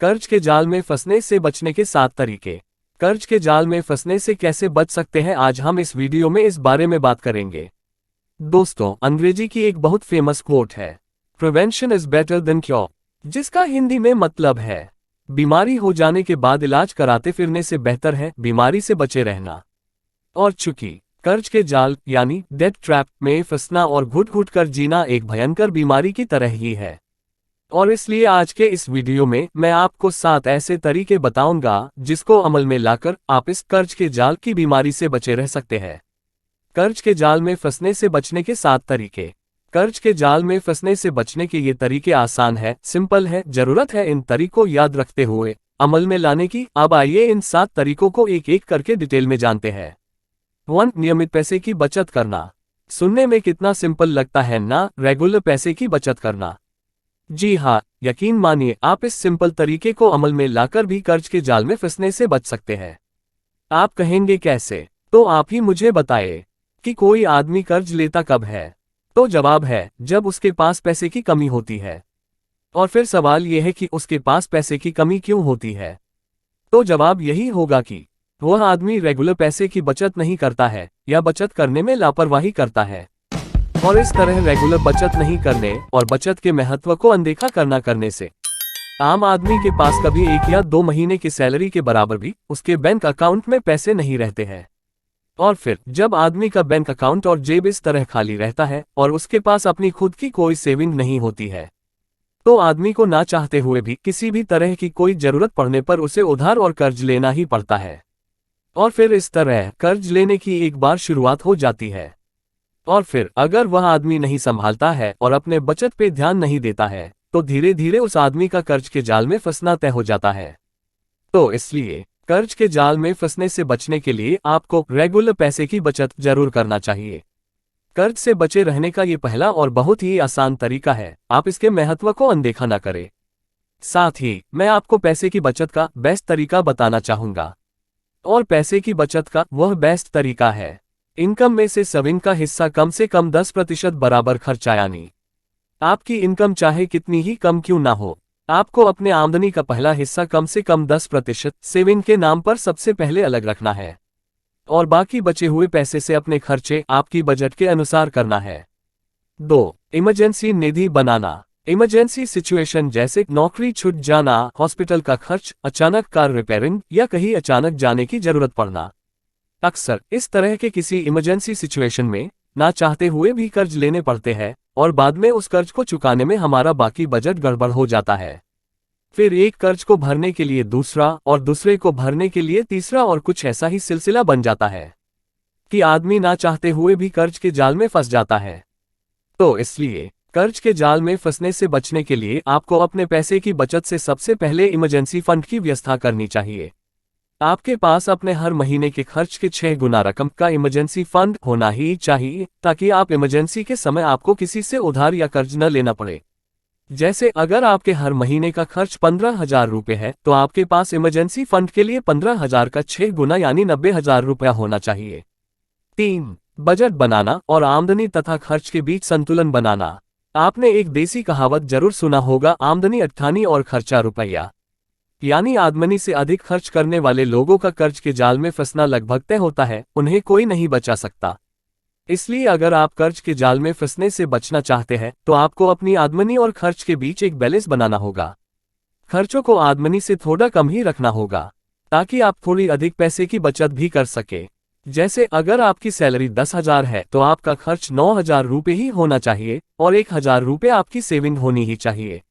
कर्ज के जाल में फंसने से बचने के 7 तरीके। कर्ज के जाल में फंसने से कैसे बच सकते हैं, आज हम इस वीडियो में इस बारे में बात करेंगे। दोस्तों, अंग्रेजी की एक बहुत फेमस कोट है, prevention is better than cure, जिसका हिंदी में मतलब है बीमारी हो जाने के बाद इलाज कराते फिरने से बेहतर है बीमारी से बचे रहना। और चूंकि कर्ज के जाल यानी डेट ट्रैप में फंसना और घुट घुट कर जीना एक भयंकर बीमारी की तरह ही है, और इसलिए आज के इस वीडियो में मैं आपको 7 ऐसे तरीके बताऊंगा जिसको अमल में लाकर आप इस कर्ज के जाल की बीमारी से बचे रह सकते हैं। कर्ज के जाल में फंसने से बचने के 7 तरीके। कर्ज के जाल में फंसने से बचने के ये तरीके आसान है, सिंपल है, जरूरत है इन तरीकों याद रखते हुए अमल में लाने की। अब आइए इन 7 तरीकों को एक एक करके डिटेल में जानते हैं। 1. नियमित पैसे की बचत करना। सुनने में कितना सिंपल लगता है ना, रेगुलर पैसे की बचत करना। जी हाँ, यकीन मानिए आप इस सिंपल तरीके को अमल में लाकर भी कर्ज के जाल में फंसने से बच सकते हैं। आप कहेंगे कैसे, तो आप ही मुझे बताइए कि कोई आदमी कर्ज लेता कब है? तो जवाब है जब उसके पास पैसे की कमी होती है। और फिर सवाल यह है कि उसके पास पैसे की कमी क्यों होती है? तो जवाब यही होगा कि वह आदमी रेगुलर पैसे की बचत नहीं करता है या बचत करने में लापरवाही करता है। और इस तरह रेगुलर बचत नहीं करने और बचत के महत्व को अनदेखा करने से आम आदमी के पास कभी 1 या 2 महीने की सैलरी के बराबर भी उसके बैंक अकाउंट में पैसे नहीं रहते हैं। और फिर जब आदमी का बैंक अकाउंट और जेब इस तरह खाली रहता है और उसके पास अपनी खुद की कोई सेविंग नहीं होती है, तो आदमी को ना चाहते हुए भी किसी भी तरह की कोई जरूरत पड़ने पर उसे उधार और कर्ज लेना ही पड़ता है। और फिर इस तरह कर्ज लेने की एक बार शुरुआत हो जाती है। और फिर अगर वह आदमी नहीं संभालता है और अपने बचत पे ध्यान नहीं देता है, तो धीरे धीरे उस आदमी का कर्ज के जाल में फंसना तय हो जाता है। तो इसलिए कर्ज के जाल में फंसने से बचने के लिए आपको रेगुलर पैसे की बचत जरूर करना चाहिए। कर्ज से बचे रहने का ये पहला और बहुत ही आसान तरीका है, आप इसके महत्व को अनदेखा न करें। साथ ही मैं आपको पैसे की बचत का बेस्ट तरीका बताना चाहूंगा। और पैसे की बचत का वह बेस्ट तरीका है इनकम में से सेविंग का हिस्सा कम से कम 10% बराबर खर्चा, यानी आपकी इनकम चाहे कितनी ही कम क्यों ना हो, आपको अपने आमदनी का पहला हिस्सा कम से कम 10% सेविंग के नाम पर सबसे पहले अलग रखना है। और बाकी बचे हुए पैसे से अपने खर्चे आपकी बजट के अनुसार करना है। 2. इमरजेंसी निधि बनाना। इमरजेंसी सिचुएशन जैसे नौकरी छूट जाना, हॉस्पिटल का खर्च, अचानक कार रिपेयरिंग या कहीं अचानक जाने की जरूरत पड़ना। अक्सर इस तरह के किसी इमरजेंसी सिचुएशन में ना चाहते हुए भी कर्ज लेने पड़ते हैं और बाद में उस कर्ज को चुकाने में हमारा बाकी बजट गड़बड़ हो जाता है। फिर एक कर्ज को भरने के लिए दूसरा और दूसरे को भरने के लिए तीसरा, और कुछ ऐसा ही सिलसिला बन जाता है कि आदमी ना चाहते हुए भी कर्ज के जाल में फंस जाता है। तो इसलिए कर्ज के जाल में फंसने से बचने के लिए आपको अपने पैसे की बचत से सबसे पहले इमरजेंसी फंड की व्यवस्था करनी चाहिए। आपके पास अपने हर महीने के खर्च के 6 गुना रकम का इमरजेंसी फंड होना ही चाहिए, ताकि आप इमरजेंसी के समय आपको किसी से उधार या कर्ज न लेना पड़े। जैसे अगर आपके हर महीने का खर्च 15,000 रुपये है, तो आपके पास इमरजेंसी फंड के लिए 15,000 का 6 गुना यानी 90,000 रुपया होना चाहिए। 3. बजट बनाना और आमदनी तथा खर्च के बीच संतुलन बनाना। आपने एक देसी कहावत जरूर सुना होगा, आमदनी अट्ठानी और खर्चा रुपया, यानी आमदनी से अधिक खर्च करने वाले लोगों का कर्ज के जाल में फंसना लगभग तय होता है, उन्हें कोई नहीं बचा सकता। इसलिए अगर आप कर्ज के जाल में फंसने से बचना चाहते हैं, तो आपको अपनी आमदनी और खर्च के बीच एक बैलेंस बनाना होगा। खर्चों को आमदनी से थोड़ा कम ही रखना होगा, ताकि आप थोड़ी अधिक पैसे की बचत भी कर सके। जैसे अगर आपकी सैलरी 10,000 है, तो आपका खर्च 9,000 रुपये ही होना चाहिए और 1,000 रुपये आपकी सेविंग होनी ही चाहिए।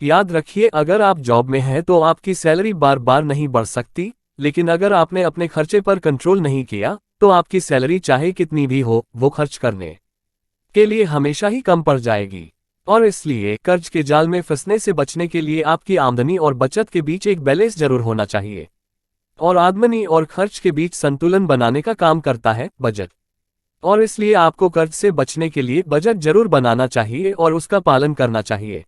याद रखिए, अगर आप जॉब में हैं तो आपकी सैलरी बार बार नहीं बढ़ सकती, लेकिन अगर आपने अपने खर्चे पर कंट्रोल नहीं किया, तो आपकी सैलरी चाहे कितनी भी हो, वो खर्च करने के लिए हमेशा ही कम पड़ जाएगी। और इसलिए कर्ज के जाल में फंसने से बचने के लिए आपकी आमदनी और बचत के बीच एक बैलेंस जरूर होना चाहिए। और आमदनी और खर्च के बीच संतुलन बनाने का काम करता है बजट। और इसलिए आपको कर्ज से बचने के लिए बजट जरूर बनाना चाहिए और उसका पालन करना चाहिए।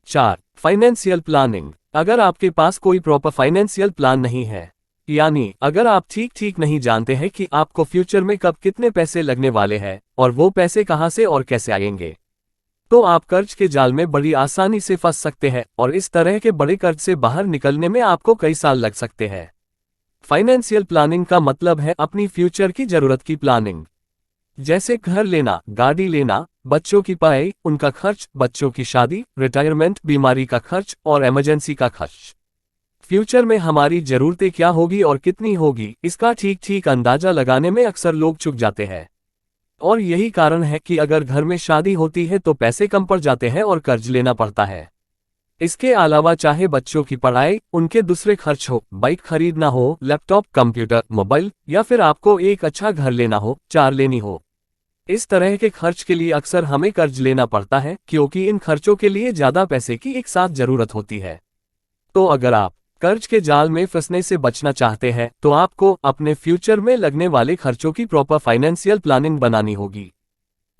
4. Financial planning. अगर आपके पास कोई प्रॉपर फाइनेंशियल प्लान नहीं है, यानी अगर आप ठीक नहीं जानते हैं कि आपको फ्यूचर में कब कितने पैसे लगने वाले हैं और वो पैसे कहां से और कैसे आएंगे, तो आप कर्ज के जाल में बड़ी आसानी से फंस सकते हैं और इस तरह के बड़े कर्ज से बाहर निकलने में आपको कई साल लग सकते हैं। फाइनेंशियल प्लानिंग का मतलब है अपनी फ्यूचर की जरूरत की प्लानिंग, जैसे घर लेना, गाड़ी लेना, बच्चों की पढ़ाई, उनका खर्च, बच्चों की शादी, रिटायरमेंट, बीमारी का खर्च और इमरजेंसी का खर्च। फ्यूचर में हमारी जरूरतें क्या होगी और कितनी होगी, इसका ठीक ठीक अंदाजा लगाने में अक्सर लोग चूक जाते हैं। और यही कारण है कि अगर घर में शादी होती है तो पैसे कम पड़ जाते हैं और कर्ज लेना पड़ता है। इसके अलावा चाहे बच्चों की पढ़ाई, उनके दूसरे खर्च हो, बाइक खरीदना हो, लैपटॉप, कंप्यूटर, मोबाइल, या फिर आपको एक अच्छा घर लेना हो, कार लेनी हो, इस तरह के खर्च के लिए अक्सर हमें कर्ज लेना पड़ता है क्योंकि इन खर्चों के लिए ज्यादा पैसे की एक साथ जरूरत होती है। तो अगर आप कर्ज के जाल में फंसने से बचना चाहते हैं तो आपको अपने फ्यूचर में लगने वाले खर्चों की प्रॉपर फाइनेंशियल प्लानिंग बनानी होगी।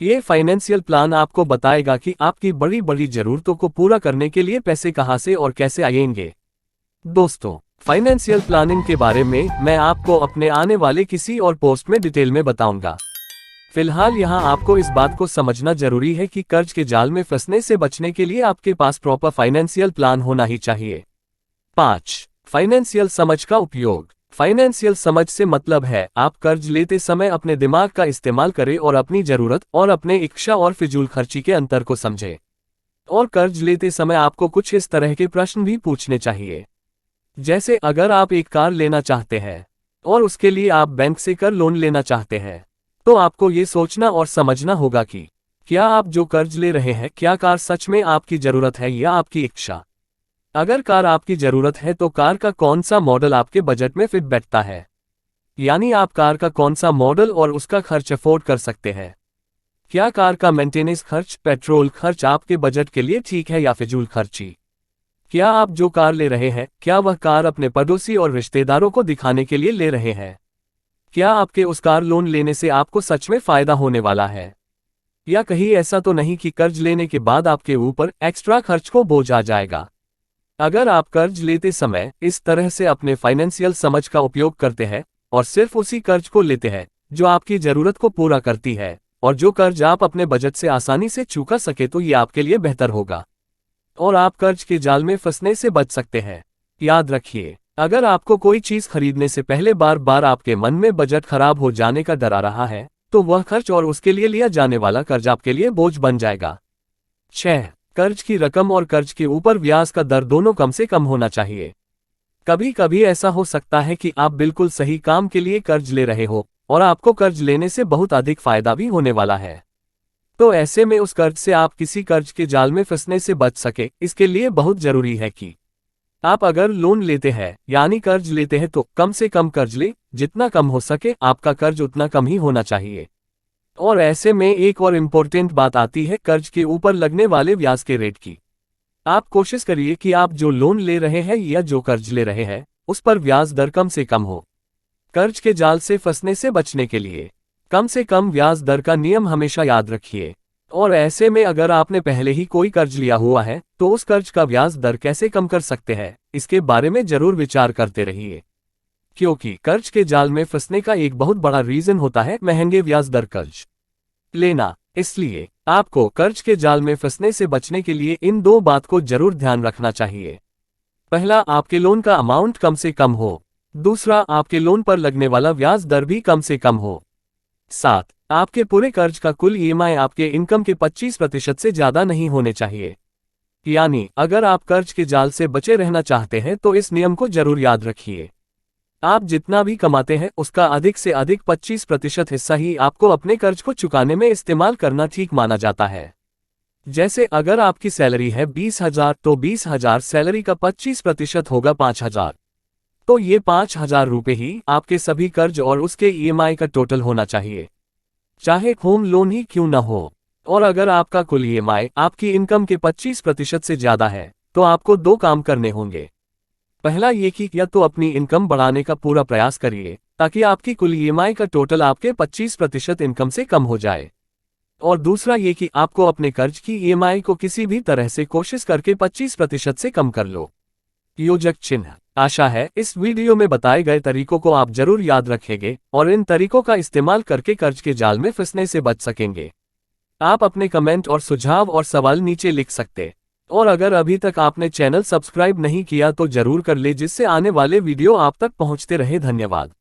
ये फाइनेंशियल प्लान आपको बताएगा कि आपकी बड़ी बड़ी जरूरतों को पूरा करने के लिए पैसे कहां से और कैसे आएंगे। दोस्तों, फाइनेंशियल प्लानिंग के बारे में मैं आपको अपने आने वाले किसी और पोस्ट में डिटेल में बताऊंगा। फिलहाल यहाँ आपको इस बात को समझना जरूरी है कि कर्ज के जाल में फंसने से बचने के लिए आपके पास प्रॉपर फाइनेंशियल प्लान होना ही चाहिए। 5. फाइनेंशियल समझ का उपयोग। फाइनेंशियल समझ से मतलब है आप कर्ज लेते समय अपने दिमाग का इस्तेमाल करें और अपनी जरूरत और अपने इच्छा और फिजूल खर्ची के अंतर को समझें। और कर्ज लेते समय आपको कुछ इस तरह के प्रश्न भी पूछने चाहिए, जैसे अगर आप एक कार लेना चाहते हैं और उसके लिए आप बैंक से कर लोन लेना चाहते हैं, तो आपको ये सोचना और समझना होगा कि क्या आप जो कर्ज ले रहे हैं, क्या कार सच में आपकी जरूरत है या आपकी इच्छा। अगर कार आपकी जरूरत है तो कार का कौन सा मॉडल आपके बजट में फिट बैठता है, यानी आप कार का कौन सा मॉडल और उसका खर्च अफोर्ड कर सकते हैं। क्या कार का मेंटेनेंस खर्च, पेट्रोल खर्च आपके बजट के लिए ठीक है या फिजूल खर्ची। क्या आप जो कार ले रहे हैं, क्या वह कार अपने पड़ोसी और रिश्तेदारों को दिखाने के लिए ले रहे हैं। क्या आपके उस कार लोन लेने से आपको सच में फायदा होने वाला है, या कहीं ऐसा तो नहीं कि कर्ज लेने के बाद आपके ऊपर एक्स्ट्रा खर्च को बोझ आ जाएगा। अगर आप कर्ज लेते समय इस तरह से अपने फाइनेंशियल समझ का उपयोग करते हैं और सिर्फ उसी कर्ज को लेते हैं जो आपकी जरूरत को पूरा करती है और जो कर्ज आप अपने बजट से आसानी से चुका सके, तो ये आपके लिए बेहतर होगा और आप कर्ज के जाल में फंसने से बच सकते हैं। याद रखिए, अगर आपको कोई चीज खरीदने से पहले बार बार आपके मन में बजट खराब हो जाने का डर आ रहा है, तो वह खर्च और उसके लिए लिया जाने वाला कर्ज आपके लिए बोझ बन जाएगा। 6. कर्ज की रकम और कर्ज के ऊपर ब्याज का दर दोनों कम से कम होना चाहिए। कभी कभी ऐसा हो सकता है कि आप बिल्कुल सही काम के लिए कर्ज ले रहे हो और आपको कर्ज लेने से बहुत अधिक फायदा भी होने वाला है। तो ऐसे में उस कर्ज से आप किसी कर्ज के जाल में फंसने से बच सके, इसके लिए बहुत जरूरी है कि आप अगर लोन लेते हैं यानी कर्ज लेते हैं तो कम से कम कर्ज ले, जितना कम हो सके आपका कर्ज उतना कम ही होना चाहिए। और ऐसे में एक और इम्पोर्टेंट बात आती है कर्ज के ऊपर लगने वाले ब्याज के रेट की। आप कोशिश करिए कि आप जो लोन ले रहे हैं या जो कर्ज ले रहे हैं उस पर ब्याज दर कम से कम हो। कर्ज के जाल से फंसने से बचने के लिए कम से कम ब्याज दर का नियम हमेशा याद रखिए। और ऐसे में अगर आपने पहले ही कोई कर्ज लिया हुआ है तो उस कर्ज का ब्याज दर कैसे कम कर सकते हैं, इसके बारे में जरूर विचार करते रहिए, क्योंकि कर्ज के जाल में फंसने का एक बहुत बड़ा रीजन होता है महंगे ब्याज दर कर्ज लेना। इसलिए आपको कर्ज के जाल में फंसने से बचने के लिए इन 2 बात को जरूर ध्यान रखना चाहिए। पहला, आपके लोन का अमाउंट कम से कम हो। दूसरा, आपके लोन पर लगने वाला ब्याज दर भी कम से कम हो। 7. आपके पूरे कर्ज का कुल ईएमआई आपके इनकम के 25% से ज्यादा नहीं होने चाहिए। यानी अगर आप कर्ज के जाल से बचे रहना चाहते हैं तो इस नियम को जरूर याद रखिए। आप जितना भी कमाते हैं उसका अधिक से अधिक 25% हिस्सा ही आपको अपने कर्ज को चुकाने में इस्तेमाल करना ठीक माना जाता है। जैसे अगर आपकी सैलरी है 20,000 तो 20,000 सैलरी का 25% होगा 5,000। तो ये 5,000 रुपये ही आपके सभी कर्ज और उसके ईएमआई का टोटल होना चाहिए, चाहे होम लोन ही क्यों ना हो। और अगर आपका कुल ईएमआई आपकी इनकम के 25% से ज्यादा है तो आपको 2 काम करने होंगे। पहला ये कि या तो अपनी इनकम बढ़ाने का पूरा प्रयास करिए ताकि आपकी कुल ईएमआई का टोटल आपके 25% इनकम से कम हो जाए, और दूसरा ये कि आपको अपने कर्ज की ईएमआई को किसी भी तरह से कोशिश करके 25% से कम कर लो। योजक चिन्ह। आशा है इस वीडियो में बताए गए तरीकों को आप जरूर याद रखेंगे और इन तरीकों का इस्तेमाल करके कर्ज के जाल में फंसने से बच सकेंगे। आप अपने कमेंट और सुझाव और सवाल नीचे लिख सकते। और अगर अभी तक आपने चैनल सब्सक्राइब नहीं किया तो जरूर कर ले, जिससे आने वाले वीडियो आप तक पहुंचते रहे। धन्यवाद।